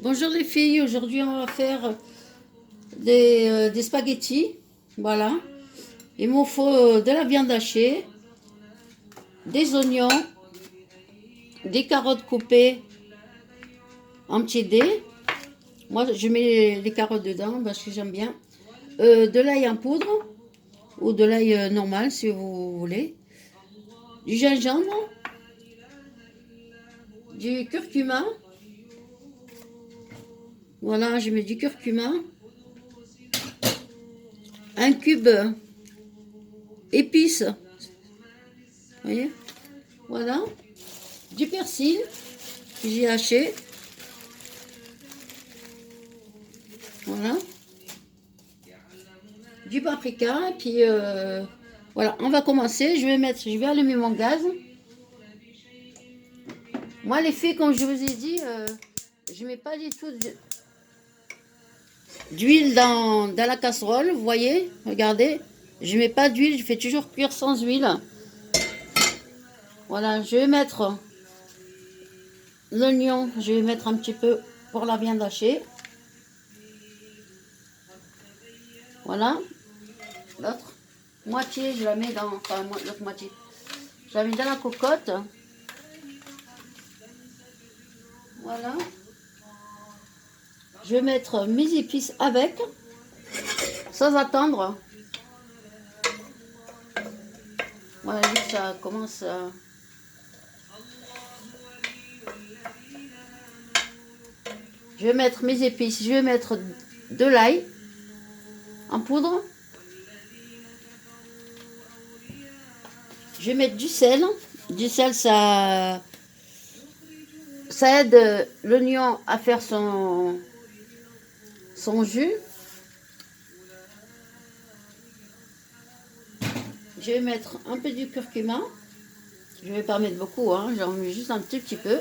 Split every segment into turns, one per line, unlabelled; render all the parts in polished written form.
Bonjour les filles, aujourd'hui on va faire des spaghettis. Voilà. Il me faut de la viande hachée, des oignons, des carottes coupées en petits dés. Moi je mets les carottes dedans parce que j'aime bien. De l'ail en poudre ou de l'ail normal si vous voulez. Du gingembre, du curcuma. Voilà, je mets du curcuma. Un cube épices. Vous voyez? Voilà. Du persil que j'ai haché. Voilà. Du paprika. Et puis voilà, on va commencer. Je vais allumer mon gaz. Moi, les filles, comme je vous ai dit, je mets pas du tout d'huile dans la casserole. Vous voyez, regardez. Je mets pas d'huile. Je fais toujours cuire sans huile. Voilà, je vais mettre l'oignon. Je vais mettre un petit peu pour la viande hachée. Voilà. L'autre moitié, je la mets dans... Enfin, l'autre moitié. Je la mets dans la cocotte. Voilà. Je vais mettre mes épices avec, sans attendre. Voilà, juste ça commence à... Je vais mettre mes épices. Je vais mettre de l'ail en poudre. Je vais mettre du sel. Du sel, ça aide l'oignon à faire son jus. Je vais mettre un peu du curcuma. Je ne vais pas mettre beaucoup, hein. J'en mets juste un tout petit peu.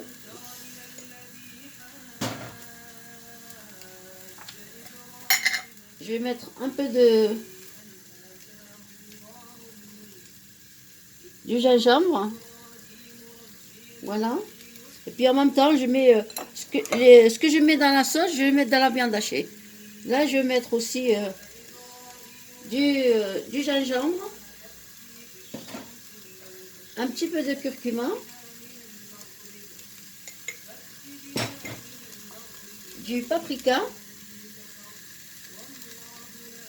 Je vais mettre un peu du gingembre. Voilà. Et puis en même temps, je mets ce que je mets dans la sauce, je vais mettre dans la viande hachée. Là, je vais mettre aussi du gingembre, un petit peu de curcuma, du paprika,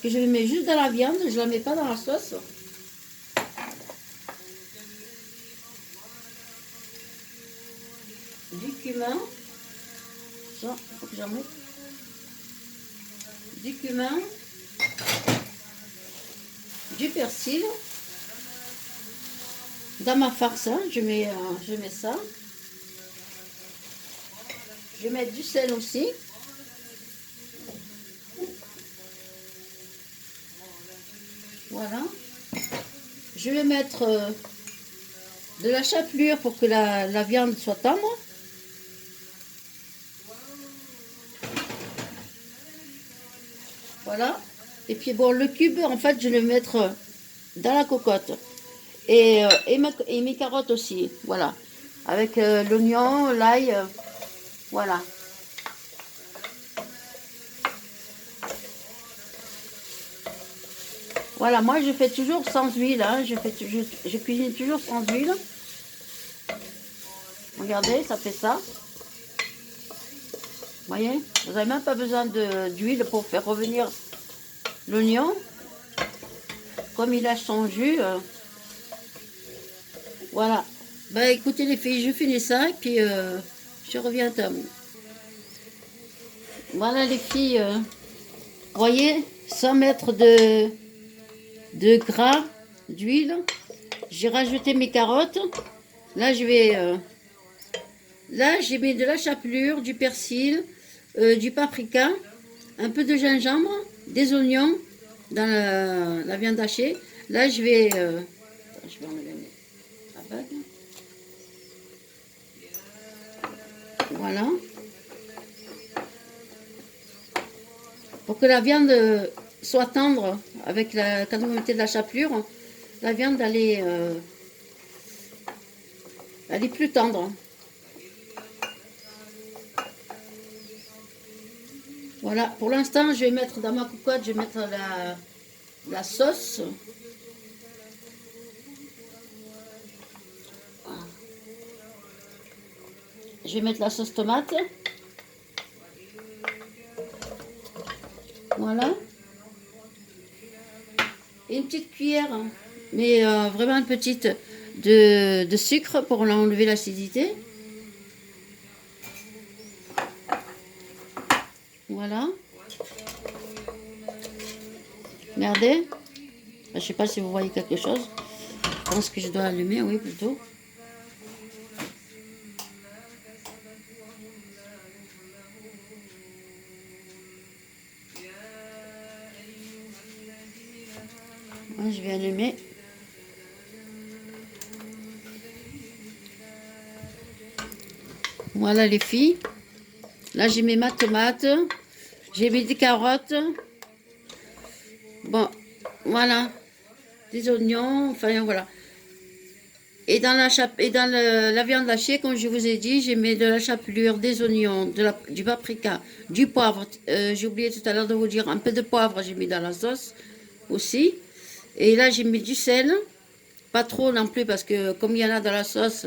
que je mets juste dans la viande, je ne la mets pas dans la sauce. Du cumin, ça, il faut que j'en mette. Du cumin, du persil. Dans ma farce, hein, je mets ça. Je vais mettre du sel aussi. Voilà. Je vais mettre de la chapelure pour que la viande soit tendre. Voilà. Et puis bon, le cube, en fait, je vais le mettre dans la cocotte. Et mes carottes aussi. Voilà. Avec l'oignon, l'ail. Voilà. Voilà, moi je fais toujours sans huile. Hein. Je cuisine toujours sans huile. Regardez, ça fait ça. Vous voyez, vous n'avez même pas besoin d'huile pour faire revenir l'oignon. Comme il lâche son jus. Voilà. Bah écoutez les filles, je finis ça et puis je reviens à vous. Voilà les filles. Voyez, sans mettre de gras, d'huile. J'ai rajouté mes carottes. Là, là, j'ai mis de la chapelure, du persil, du paprika, un peu de gingembre, des oignons dans la viande hachée. Là, je vais enlever la bague. Voilà. Pour que la viande soit tendre, quand vous mettez de la chapelure, la viande elle est plus tendre. Voilà, pour l'instant, je vais mettre dans ma cocotte, je vais mettre la sauce. Je vais mettre la sauce tomate. Voilà. Et une petite cuillère, mais vraiment une petite, de sucre pour enlever l'acidité. Voilà. Regardez. Je ne sais pas si vous voyez quelque chose. Je pense que je dois allumer, oui, plutôt. Ouais, je vais allumer. Voilà les filles. Là, j'ai mis ma tomate. J'ai mis des carottes. Bon, voilà. Des oignons, enfin voilà. Et dans la viande hachée, comme je vous ai dit, j'ai mis de la chapelure, des oignons, du paprika, du poivre. J'ai oublié tout à l'heure de vous dire, un peu de poivre, j'ai mis dans la sauce aussi. Et là, j'ai mis du sel. Pas trop non plus, parce que comme il y en a dans la sauce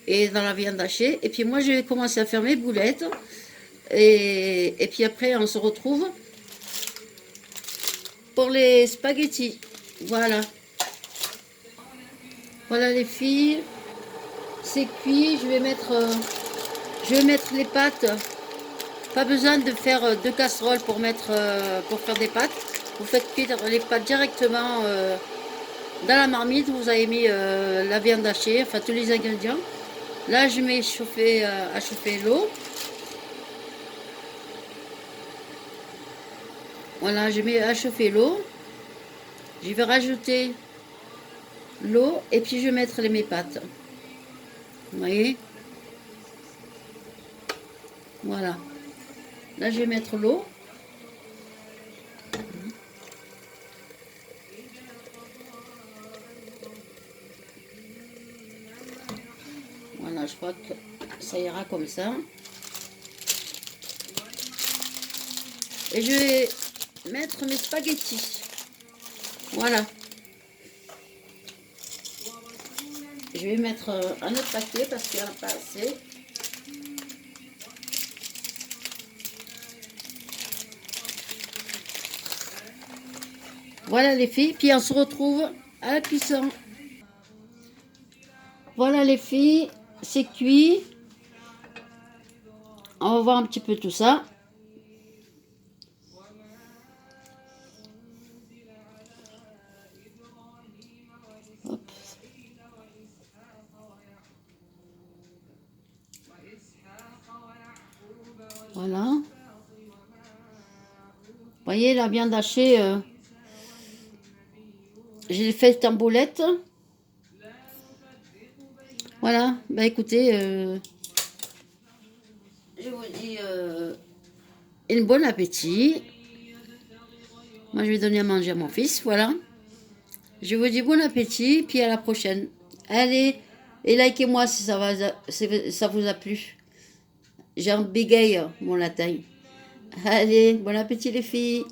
et dans la viande hachée. Et puis moi, je vais commencer à faire mes boulettes. Et puis après, on se retrouve pour les spaghettis. Voilà. Voilà les filles. C'est cuit. Je vais mettre les pâtes. Pas besoin de faire deux casseroles pour faire des pâtes. Vous faites cuire les pâtes directement dans la marmite. Vous avez mis la viande hachée, enfin tous les ingrédients. Là, je mets à chauffer l'eau. Voilà, je mets à chauffer l'eau. Je vais rajouter l'eau et puis je vais mettre mes pâtes. Vous voyez? Voilà. Là, je vais mettre l'eau. Voilà, je crois que ça ira comme ça. Et je vais mettre mes spaghettis. Voilà. Je vais mettre un autre paquet parce qu'il n'y en a pas assez. Voilà les filles, puis on se retrouve à la cuisson. Voilà les filles, c'est cuit. On va voir un petit peu tout ça. Hop. Voilà. Vous voyez la viande hachée, j'ai fait en boulette. Voilà, bah écoutez, je vous dis un bon appétit. Moi je vais donner à manger à mon fils, voilà. Je vous dis bon appétit, puis à la prochaine. Allez, et likez-moi si si ça vous a plu. J'en bégaye mon latin. Allez, bon appétit les filles.